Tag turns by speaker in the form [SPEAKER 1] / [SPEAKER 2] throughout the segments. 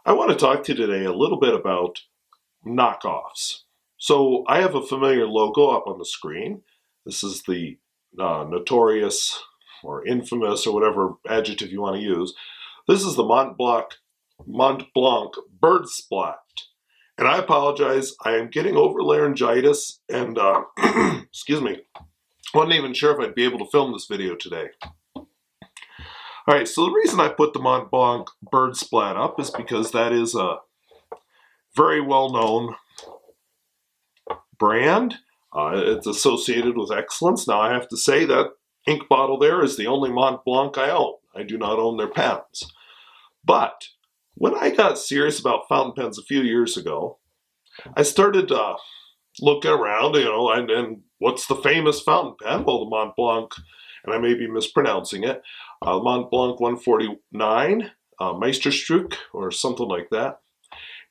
[SPEAKER 1] I want to talk to you today a little bit about knockoffs. So I have a familiar logo up on the screen. This is the notorious or infamous or whatever adjective you want to use. This is the Mont Blanc Bird Splat. And I apologize, I am getting over laryngitis and, excuse me, wasn't even sure if I'd be able to film this video today. All right, so the reason I put the Mont Blanc Bird Splat up is because that is a very well-known brand. It's associated with excellence. Now, I have to say that ink bottle there is the only Mont Blanc I own. I do not own their pens. But when I got serious about fountain pens a few years ago, I started looking around, and what's the famous fountain pen? Well, the Mont Blanc, and I may be mispronouncing it, Mont Blanc 149, Meisterstück, or something like that.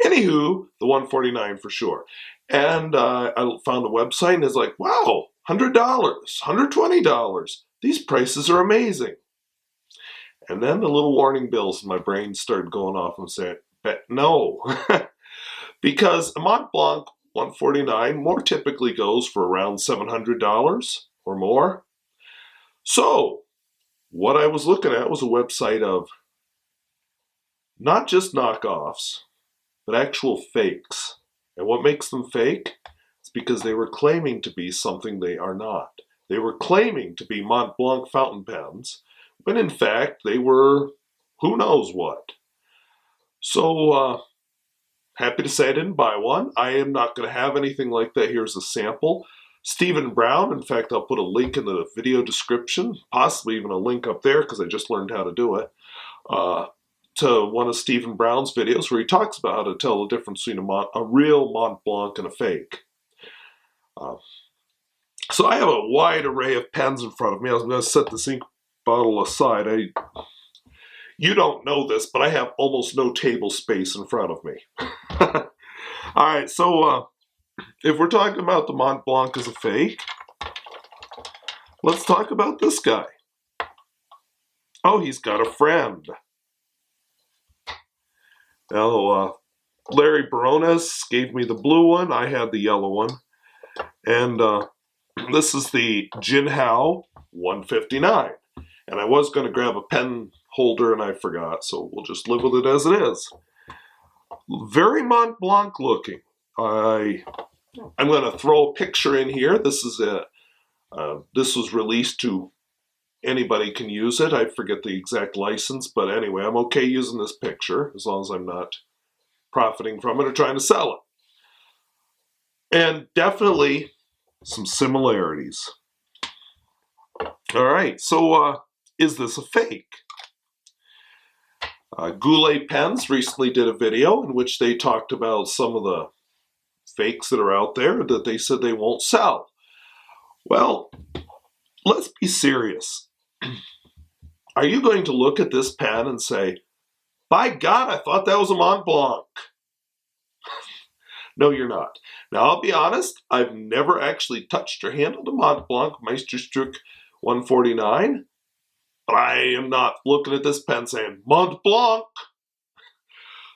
[SPEAKER 1] Anywho, the 149 for sure. And I found a website and it's like, wow, $100, $120. These prices are amazing. And then the little warning bells in my brain started going off and saying, no. Because a Mont Blanc 149 more typically goes for around $700 or more. So, what I was looking at was a website of not just knockoffs, but actual fakes. And what makes them fake? It's because they were claiming to be something they are not. They were claiming to be Mont Blanc fountain pens, when in fact they were who knows what. So, happy to say I didn't buy one. I am not going to have anything like that. Here's a sample. Stephen Brown, in fact, I'll put a link in the video description, possibly even a link up there because I just learned how to do it, to one of Stephen Brown's videos where he talks about how to tell the difference between a real Mont Blanc and a fake. So I have a wide array of pens in front of me. I was going to set this ink bottle aside. You don't know this, but I have almost no table space in front of me. All right, so if we're talking about the Mont Blanc as a fake, let's talk about this guy. Oh, he's got a friend. Now, Larry Barones gave me the blue one. I had the yellow one. And this is the Jinhao 159. And I was going to grab a pen holder and I forgot, so we'll just live with it as it is. Very Mont Blanc looking. I'm going to throw a picture in here. This was released to anybody can use it. I forget the exact license, but anyway, I'm okay using this picture as long as I'm not profiting from it or trying to sell it. And definitely some similarities. All right, so is this a fake? Goulet Pens recently did a video in which they talked about some of the fakes that are out there that they said they won't sell. Well, let's be serious. Are you going to look at this pen and say, by God, I thought that was a Mont Blanc? No, you're not. Now, I'll be honest, I've never actually touched or handled a Mont Blanc Meisterstück 149, but I am not looking at this pen saying, Mont Blanc.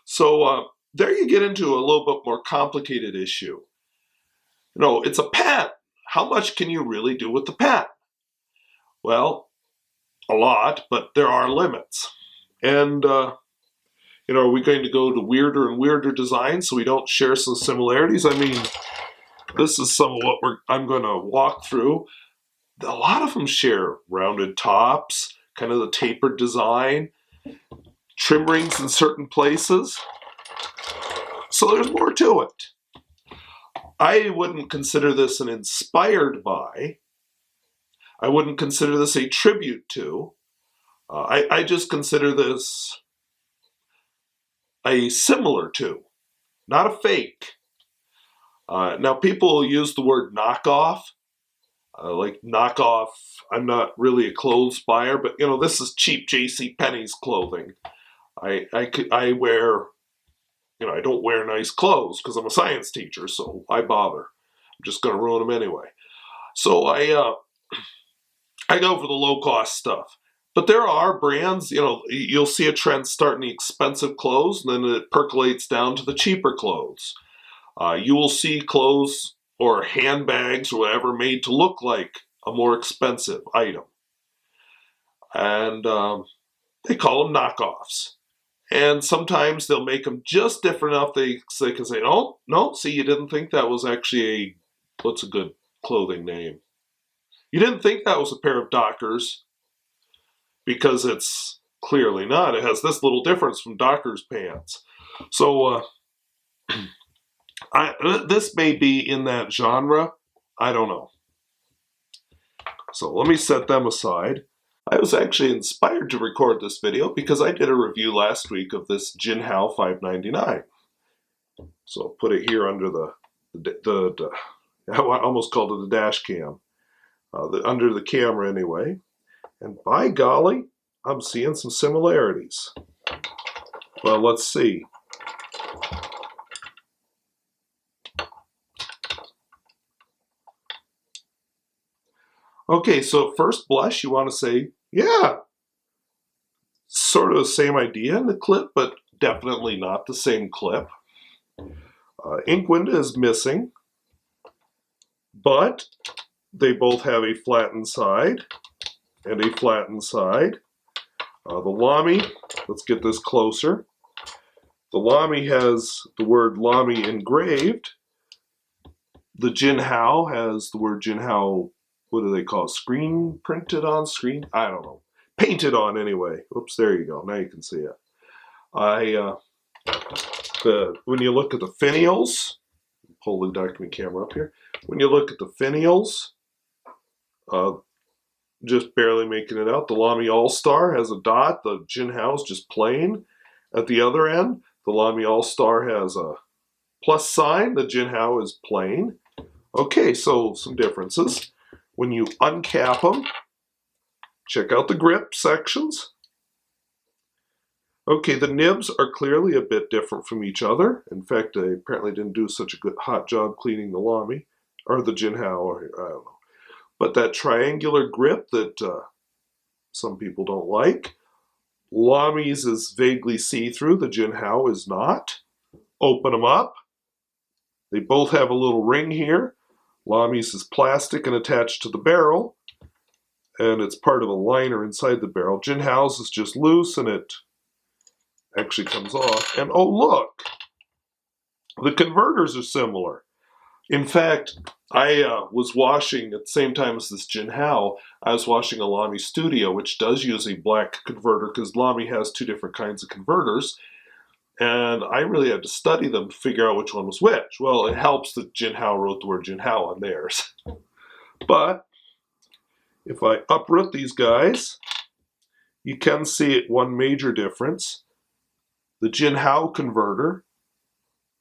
[SPEAKER 1] So there you get into a little bit more complicated issue. It's a pen. How much can you really do with the pen? Well, a lot, but there are limits. And, are we going to go to weirder and weirder designs so we don't share some similarities? I mean, this is some of what I'm going to walk through. A lot of them share rounded tops, kind of the tapered design, trim rings in certain places. So there's more to it. I wouldn't consider this an inspired by. I wouldn't consider this a tribute to. I just consider this a similar to, not a fake. Now, people use the word knockoff. Like knockoff, I'm not really a clothes buyer, but this is cheap J.C. Penney's clothing. I wear, I don't wear nice clothes because I'm a science teacher, so why bother? I'm just going to ruin them anyway. So I go for the low cost stuff. But there are brands, you'll see a trend start in the expensive clothes, and then it percolates down to the cheaper clothes. You will see clothes or handbags or whatever made to look like a more expensive item. And they call them knockoffs. And sometimes they'll make them just different enough they can say, oh, no, see, you didn't think that was actually what's a good clothing name? You didn't think that was a pair of Dockers because it's clearly not. It has this little difference from Dockers pants. So this may be in that genre. I don't know. So let me set them aside. I was actually inspired to record this video because I did a review last week of this Jinhao 599. So I'll put it here under the I almost called it a dash cam. Under the camera anyway. And by golly, I'm seeing some similarities. Well, let's see. Okay, so at first blush, you want to say, yeah, sort of the same idea in the clip, but definitely not the same clip. Ink window is missing, but they both have a flattened side and a flattened side. The Lamy, let's get this closer. The Lamy has the word Lamy engraved. The Jinhao has the word Jinhao, what do they call it? Screen printed on screen? I don't know. Painted on anyway. Oops, there you go. Now you can see it. When you look at the finials, pull the document camera up here. When you look at the finials, just barely making it out. The Lamy All-Star has a dot. The Jinhao is just plain. At the other end, the Lamy All-Star has a plus sign. The Jinhao is plain. Okay, so some differences. When you uncap them, check out the grip sections. Okay, the nibs are clearly a bit different from each other. In fact, I apparently didn't do such a good hot job cleaning the Lamy, or the Jinhao, or I don't know. But that triangular grip that some people don't like. Lamy's is vaguely see-through, the Jinhao is not. Open them up. They both have a little ring here. Lamy's is plastic and attached to the barrel, and it's part of a liner inside the barrel. Jinhao's is just loose and it actually comes off. And oh look, the converters are similar. In fact, I was washing at the same time as this Jinhao, I was washing a Lamy Studio, which does use a black converter because Lamy has two different kinds of converters. And I really had to study them to figure out which one was which. Well, it helps that Jinhao wrote the word Jinhao on theirs. But if I uproot these guys, you can see one major difference. The Jinhao converter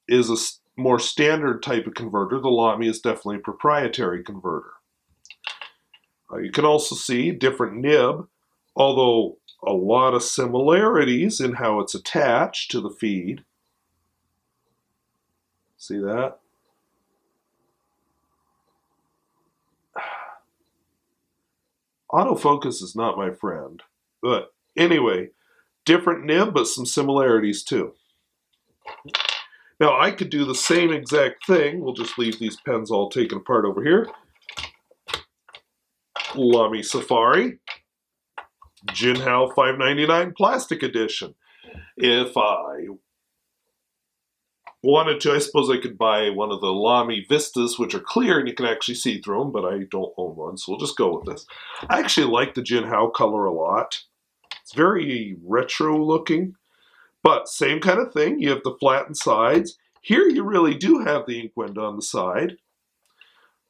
[SPEAKER 1] is a more standard type of converter. The Lamy is definitely a proprietary converter. You can also see different nib, although a lot of similarities in how it's attached to the feed. See that? Autofocus is not my friend. But anyway, different nib, but some similarities too. Now I could do the same exact thing. We'll just leave these pens all taken apart over here. Lamy Safari, Jinhao 599 Plastic Edition. If I wanted to, I suppose I could buy one of the Lamy Vistas, which are clear and you can actually see through them, but I don't own one, so we'll just go with this. I actually like the Jinhao color a lot. It's very retro looking, but same kind of thing. You have the flattened sides. Here you really do have the ink window on the side.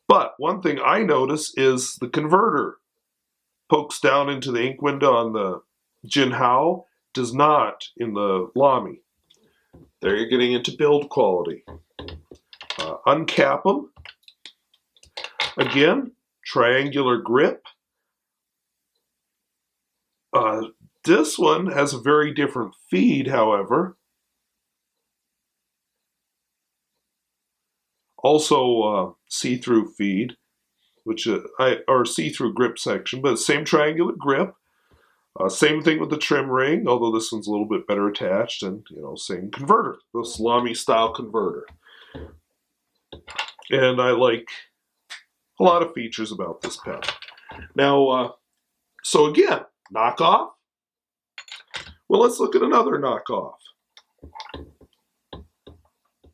[SPEAKER 1] But one thing I notice is the converter pokes down into the ink window on the Jinhao, does not in the Lamy. There you're getting into build quality. Uncap them. Again, triangular grip. This one has a very different feed, however. Also see-through feed, which or see-through grip section, but same triangular grip. Same thing with the trim ring, although this one's a little bit better attached, and same converter, the salami style converter. And I like a lot of features about this pen. Now, so again, knockoff. Well, let's look at another knockoff.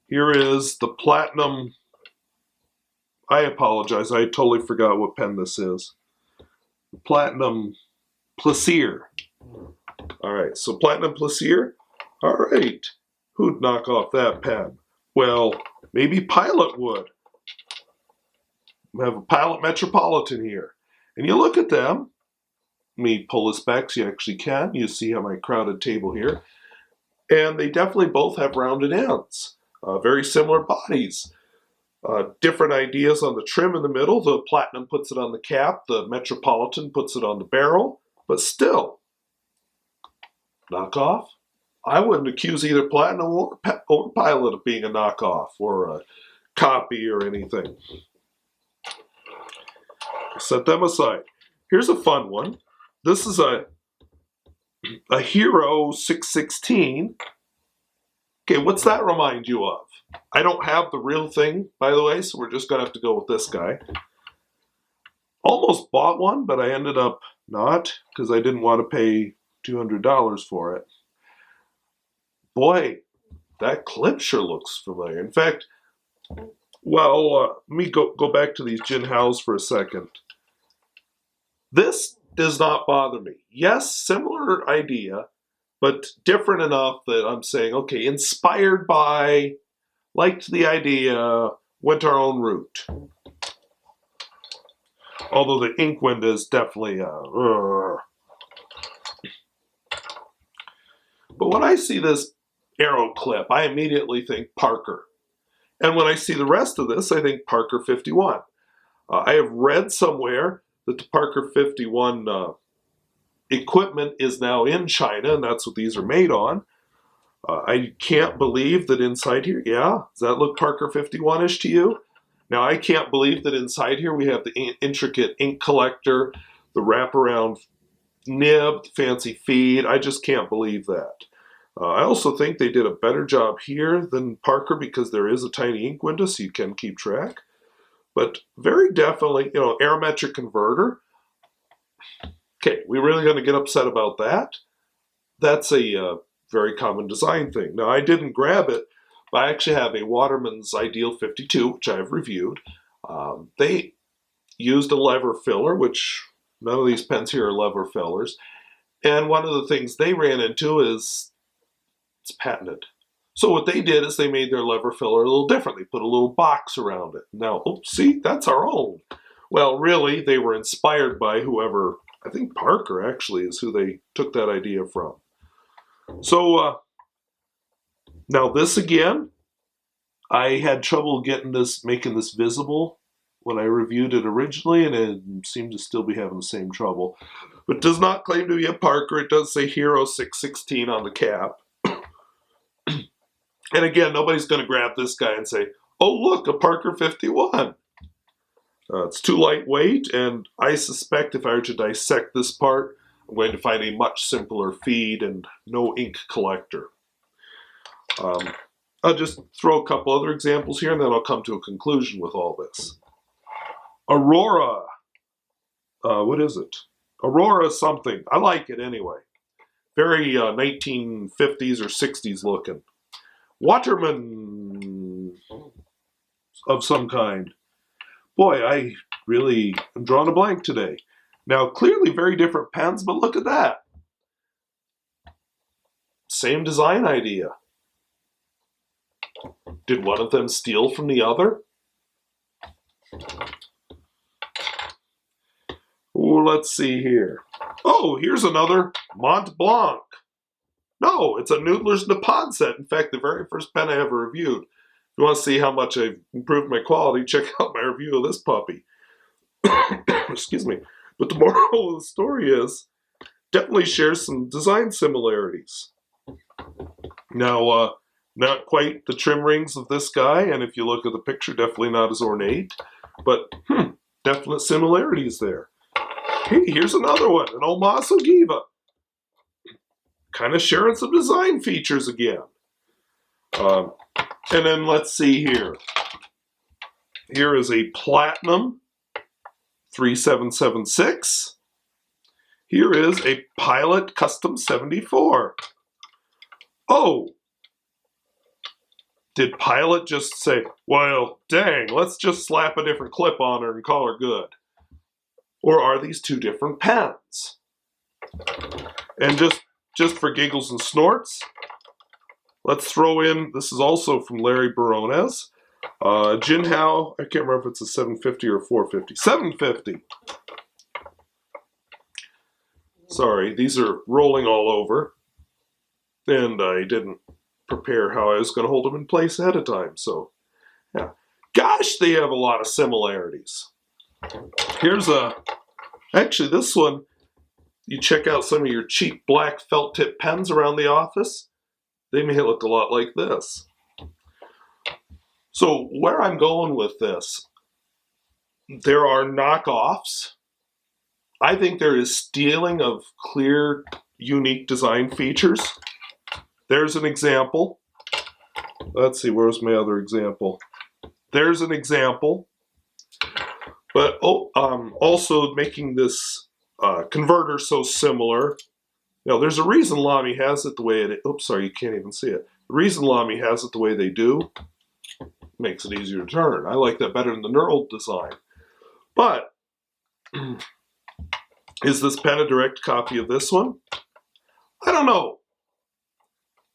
[SPEAKER 1] Here is the Platinum. I apologize, I totally forgot what pen this is. The Platinum Plaisir. All right, so Platinum Plaisir. All right, who'd knock off that pen? Well, maybe Pilot would. We have a Pilot Metropolitan here. And you look at them. Let me pull this back so you actually can. You see how my crowded table here. And they definitely both have rounded ends. Very similar bodies. Different ideas on the trim in the middle. The Platinum puts it on the cap. The Metropolitan puts it on the barrel. But still, knockoff? I wouldn't accuse either Platinum or Pilot of being a knockoff or a copy or anything. Set them aside. Here's a fun one. This is a Hero 616. Okay, what's that remind you of? I don't have the real thing, by the way, so we're just going to have to go with this guy. Almost bought one, but I ended up not because I didn't want to pay $200 for it. Boy, that clip sure looks familiar. In fact, well, let me go back to these Jinhaos for a second. This does not bother me. Yes, similar idea, but different enough that I'm saying, okay, inspired by, liked the idea, went our own route. Although the Inkwind is definitely But when I see this arrow clip, I immediately think Parker. And when I see the rest of this, I think Parker 51. I have read somewhere that the Parker 51 equipment is now in China, and that's what these are made on. I can't believe that inside here, yeah, does that look Parker 51-ish to you? Now, I can't believe that inside here we have the intricate ink collector, the wraparound nib, the fancy feed. I just can't believe that. I also think they did a better job here than Parker because there is a tiny ink window so you can keep track. But very definitely, aerometric converter. Okay, we really going to get upset about that? That's a very common design thing. Now, I didn't grab it, but I actually have a Waterman's Ideal 52, which I've reviewed. They used a lever filler, which none of these pens here are lever fillers. And one of the things they ran into is it's patented. So what they did is they made their lever filler a little different. They put a little box around it. Now, see, that's our own. Well, really, they were inspired by whoever, I think Parker actually is who they took that idea from. So, now this again, I had trouble making this visible when I reviewed it originally, and it seemed to still be having the same trouble. But it does not claim to be a Parker. It does say Hero 616 on the cap. And again, nobody's going to grab this guy and say, oh, look, a Parker 51. It's too lightweight, and I suspect if I were to dissect this part, I'm going to find a much simpler feed and no ink collector. I'll just throw a couple other examples here, and then I'll come to a conclusion with all this. Aurora. What is it? Aurora something. I like it anyway. Very 1950s or 60s looking. Waterman of some kind. Boy, I really am drawing a blank today. Now, clearly very different pens, but look at that. Same design idea. Did one of them steal from the other? Oh, let's see here. Oh, here's another Mont Blanc. No, it's a Noodler's Nippon set. In fact, the very first pen I ever reviewed. If you want to see how much I've improved my quality, check out my review of this puppy. Excuse me. But the moral of the story is, definitely shares some design similarities. Now, not quite the trim rings of this guy, and if you look at the picture, definitely not as ornate, but definite similarities there. Hey, here's another one, an Omasu Giva. kind of sharing some design features again. And then let's see here. Here is a Platinum 3776. Here is a Pilot Custom 74. Oh, did Pilot just say, well, dang, let's just slap a different clip on her and call her good? Or are these two different pens? And just for giggles and snorts, let's throw in, this is also from Larry Barones, Jinhao, I can't remember if it's a 750 or 450. 750! Sorry, these are rolling all over. And I didn't prepare how I was going to hold them in place ahead of time, so yeah. Gosh, they have a lot of similarities. Here's actually this one, you check out some of your cheap black felt tip pens around the office, they may look a lot like this. So where I'm going with this, there are knockoffs. I think there is stealing of clear, unique design features. There's an example. Let's see, where's my other example? There's an example. But also making this converter so similar. Now, there's a reason Lamy has it the way it is. Oops, sorry, you can't even see it. The reason Lamy has it the way they do makes it easier to turn. I like that better than the knurled design. But is this pen a direct copy of this one? I don't know.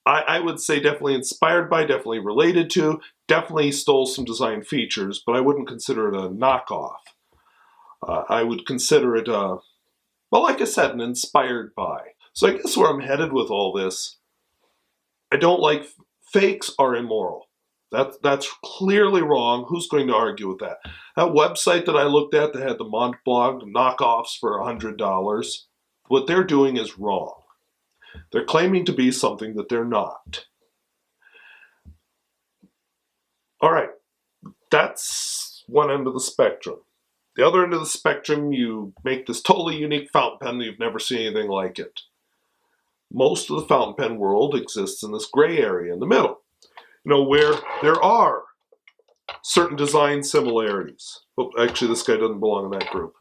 [SPEAKER 1] I would say definitely inspired by, definitely related to, definitely stole some design features, but I wouldn't consider it a knockoff. I would consider it, well, like I said, an inspired by. So I guess where I'm headed with all this, I don't like fakes are immoral. That's clearly wrong. Who's going to argue with that? That website that I looked at that had the Mont Blanc knockoffs for $100, what they're doing is wrong. They're claiming to be something that they're not. All right, that's one end of the spectrum. The other end of the spectrum, you make this totally unique fountain pen that you've never seen anything like it. Most of the fountain pen world exists in this gray area in the middle, where there are certain design similarities. Well, actually, this guy doesn't belong in that group.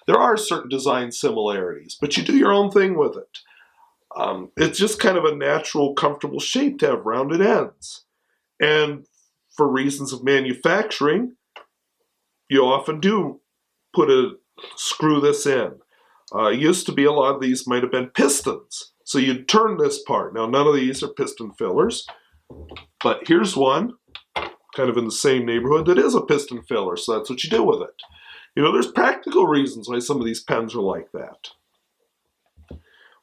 [SPEAKER 1] There are certain design similarities, but you do your own thing with it. It's just kind of a natural, comfortable shape to have rounded ends. And for reasons of manufacturing, you often do screw this in. Used to be a lot of these might have been pistons. So you'd turn this part. Now, none of these are piston fillers, but here's one, kind of in the same neighborhood, that is a piston filler, so that's what you do with it. There's practical reasons why some of these pens are like that.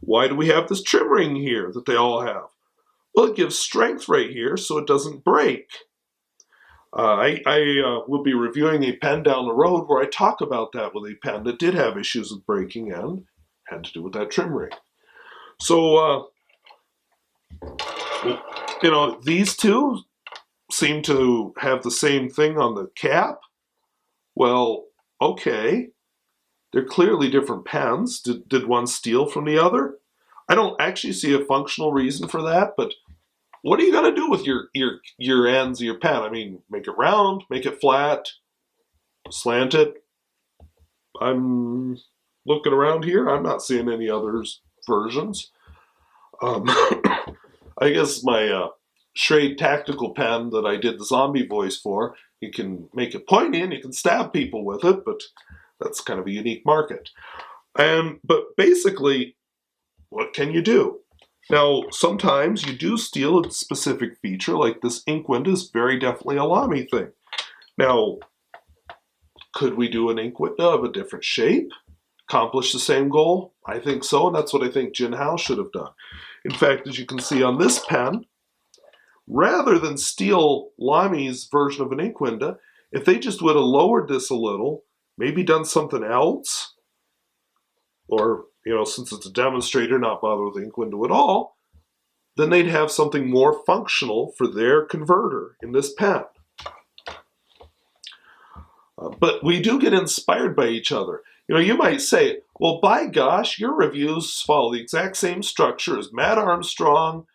[SPEAKER 1] Why do we have this trim ring here that they all have? Well, it gives strength right here so it doesn't break. I will be reviewing a pen down the road where I talk about that with a pen that did have issues with breaking and had to do with that trim ring. So, these two seem to have the same thing on the cap. Well, okay. They're clearly different pens. Did one steal from the other? I don't actually see a functional reason for that, but what are you going to do with your ends of your pen? I mean, make it round, make it flat, slant it. I'm looking around here. I'm not seeing any other versions. I guess my Schrade tactical pen that I did the zombie voice for, you can make it pointy and you can stab people with it, but that's kind of a unique market. But basically, what can you do? Now, sometimes you do steal a specific feature, like this ink window is very definitely a Lamy thing. Now, could we do an ink window of a different shape? Accomplish the same goal? I think so, and that's what I think Jinhao should have done. In fact, as you can see on this pen, rather than steal Lamy's version of an ink window, if they just would have lowered this a little, maybe done something else, or, since it's a demonstrator, not bother with the ink window at all, then they'd have something more functional for their converter in this pen. But we do get inspired by each other. You might say, Well, by gosh, your reviews follow the exact same structure as Matt Armstrong,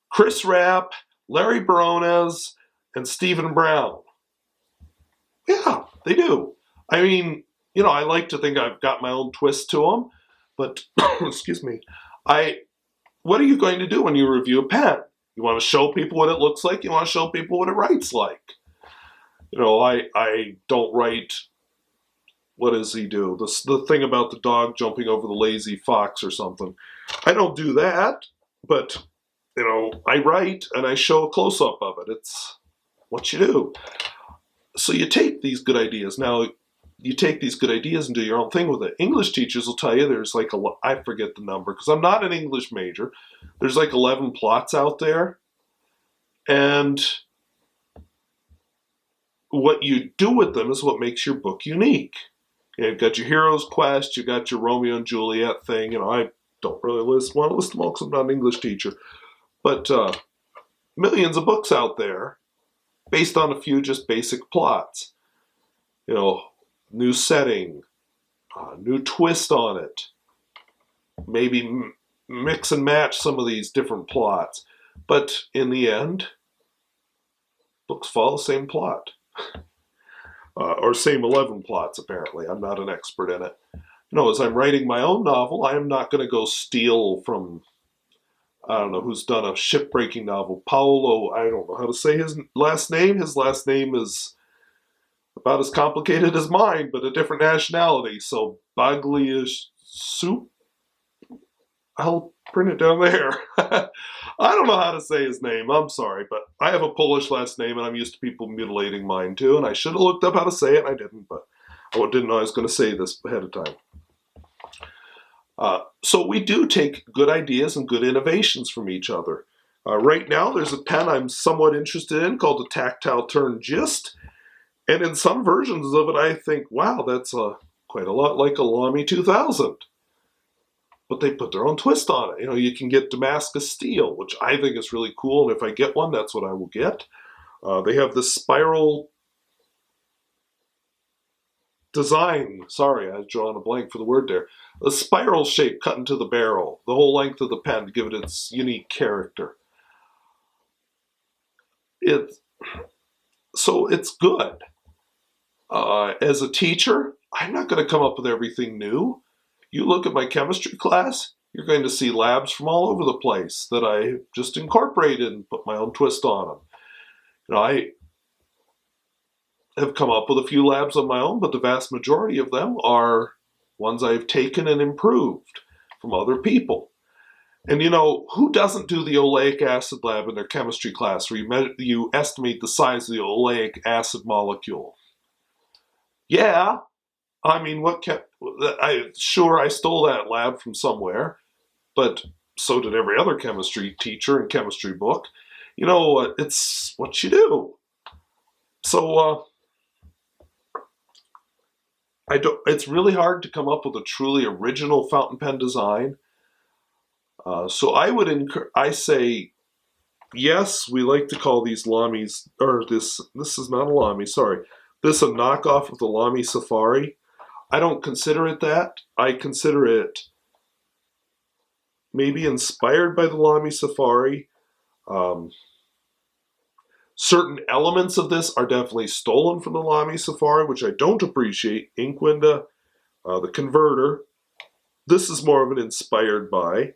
[SPEAKER 1] Chris Rapp, Larry Barones, and Stephen Brown. Yeah, they do. I mean, I like to think I've got my own twist to them, but excuse me, I. What are you going to do when you review a pen? You want to show people what it looks like. You want to show people what it writes like. I don't write. What does he do? The thing about the dog jumping over the lazy fox or something. I don't do that, but I write and I show a close up of it. It's what you do. So you take these good ideas. Now, you take these good ideas and do your own thing with it. English teachers will tell you there's like I forget the number because I'm not an English major. There's like 11 plots out there. And what you do with them is what makes your book unique. You've got your hero's quest, you've got your Romeo and Juliet thing. I don't really want to list them all because I'm not an English teacher. But millions of books out there based on a few just basic plots. New setting, new twist on it. Maybe mix and match some of these different plots. But in the end, books follow the same plot. Or same 11 plots, apparently. I'm not an expert in it. As I'm writing my own novel, I am not going to go steal from, I don't know who's done a ship-breaking novel. Paolo, I don't know how to say his last name. His last name is about as complicated as mine, but a different nationality. So Bagliasup. I'll print it down there. I don't know how to say his name. I'm sorry, but I have a Polish last name, and I'm used to people mutilating mine too. And I should have looked up how to say it, and I didn't. But I didn't know I was going to say this ahead of time. So we do take good ideas and good innovations from each other. Right now, there's a pen I'm somewhat interested in called the Tactile Turn Gist. And in some versions of it, I think, wow, that's quite a lot like a Lamy 2000. But they put their own twist on it. You can get Damascus steel, which I think is really cool. And if I get one, that's what I will get. They have this spiral design. Sorry, I was drawing a blank for the word there. A spiral shape cut into the barrel, the whole length of the pen to give it its unique character. So it's good. As a teacher, I'm not going to come up with everything new. You look at my chemistry class, you're going to see labs from all over the place that I just incorporated and put my own twist on them. I have come up with a few labs of my own, but the vast majority of them are ones I've taken and improved from other people. And who doesn't do the oleic acid lab in their chemistry class where you estimate the size of the oleic acid molecule? Yeah, I mean, I stole that lab from somewhere, but so did every other chemistry teacher and chemistry book. It's what you do. So it's really hard to come up with a truly original fountain pen design. So I say, yes, we like to call these Lamies, or this is not a Lamy, sorry. This is a knockoff of the Lamy Safari. I don't consider it that. I consider it maybe inspired by the Lamy Safari. Certain elements of this are definitely stolen from the Lamy Safari, which I don't appreciate. Ink window, the converter. This is more of an inspired by.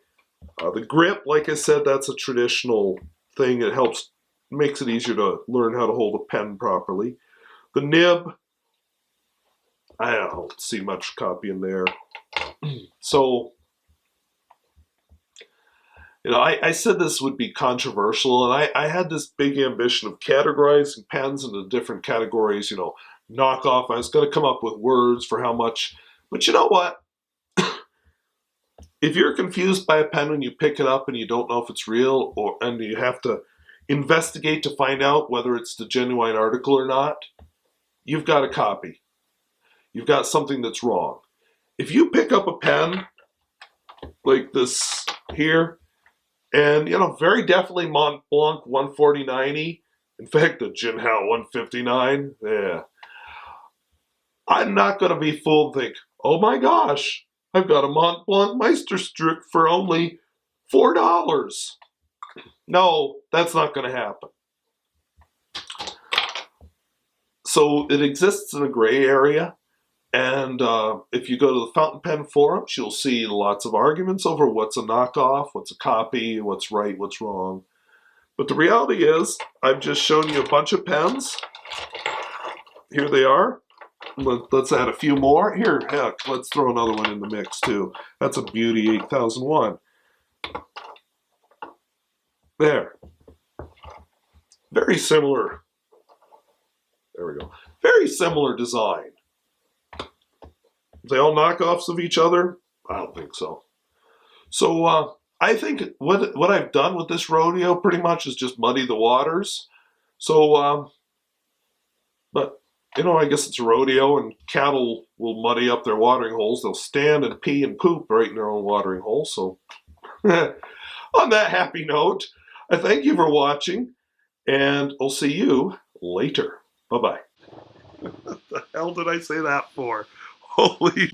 [SPEAKER 1] The grip, like I said, that's a traditional thing. It makes it easier to learn how to hold a pen properly. The nib, I don't see much copying there. So, I said this would be controversial, and I had this big ambition of categorizing pens into different categories, knockoff. I was going to come up with words for how much. But you know what? If you're confused by a pen when you pick it up and you don't know if it's real, and you have to investigate to find out whether it's the genuine article or not, you've got a copy. You've got something that's wrong. If you pick up a pen like this here, and, very definitely Mont Blanc 14090, in fact, the Jinhao 159, yeah. I'm not going to be fooled and think, oh my gosh, I've got a Mont Blanc Meisterstück for only $4. No, that's not going to happen. So it exists in a gray area. And if you go to the fountain pen forums, you'll see lots of arguments over what's a knockoff, what's a copy, what's right, what's wrong. But the reality is, I've just shown you a bunch of pens. Here they are. Let's add a few more. Here, heck, let's throw another one in the mix too. That's a beauty 8001. There. Very similar. There we go. Very similar design. Are they all knockoffs of each other? I don't think so. So I think what I've done with this rodeo pretty much is just muddy the waters. So, but I guess it's a rodeo, and cattle will muddy up their watering holes. They'll stand and pee and poop right in their own watering hole. So on that happy note, I thank you for watching, and I'll see you later. Bye-bye. What the hell did I say that for? Holy...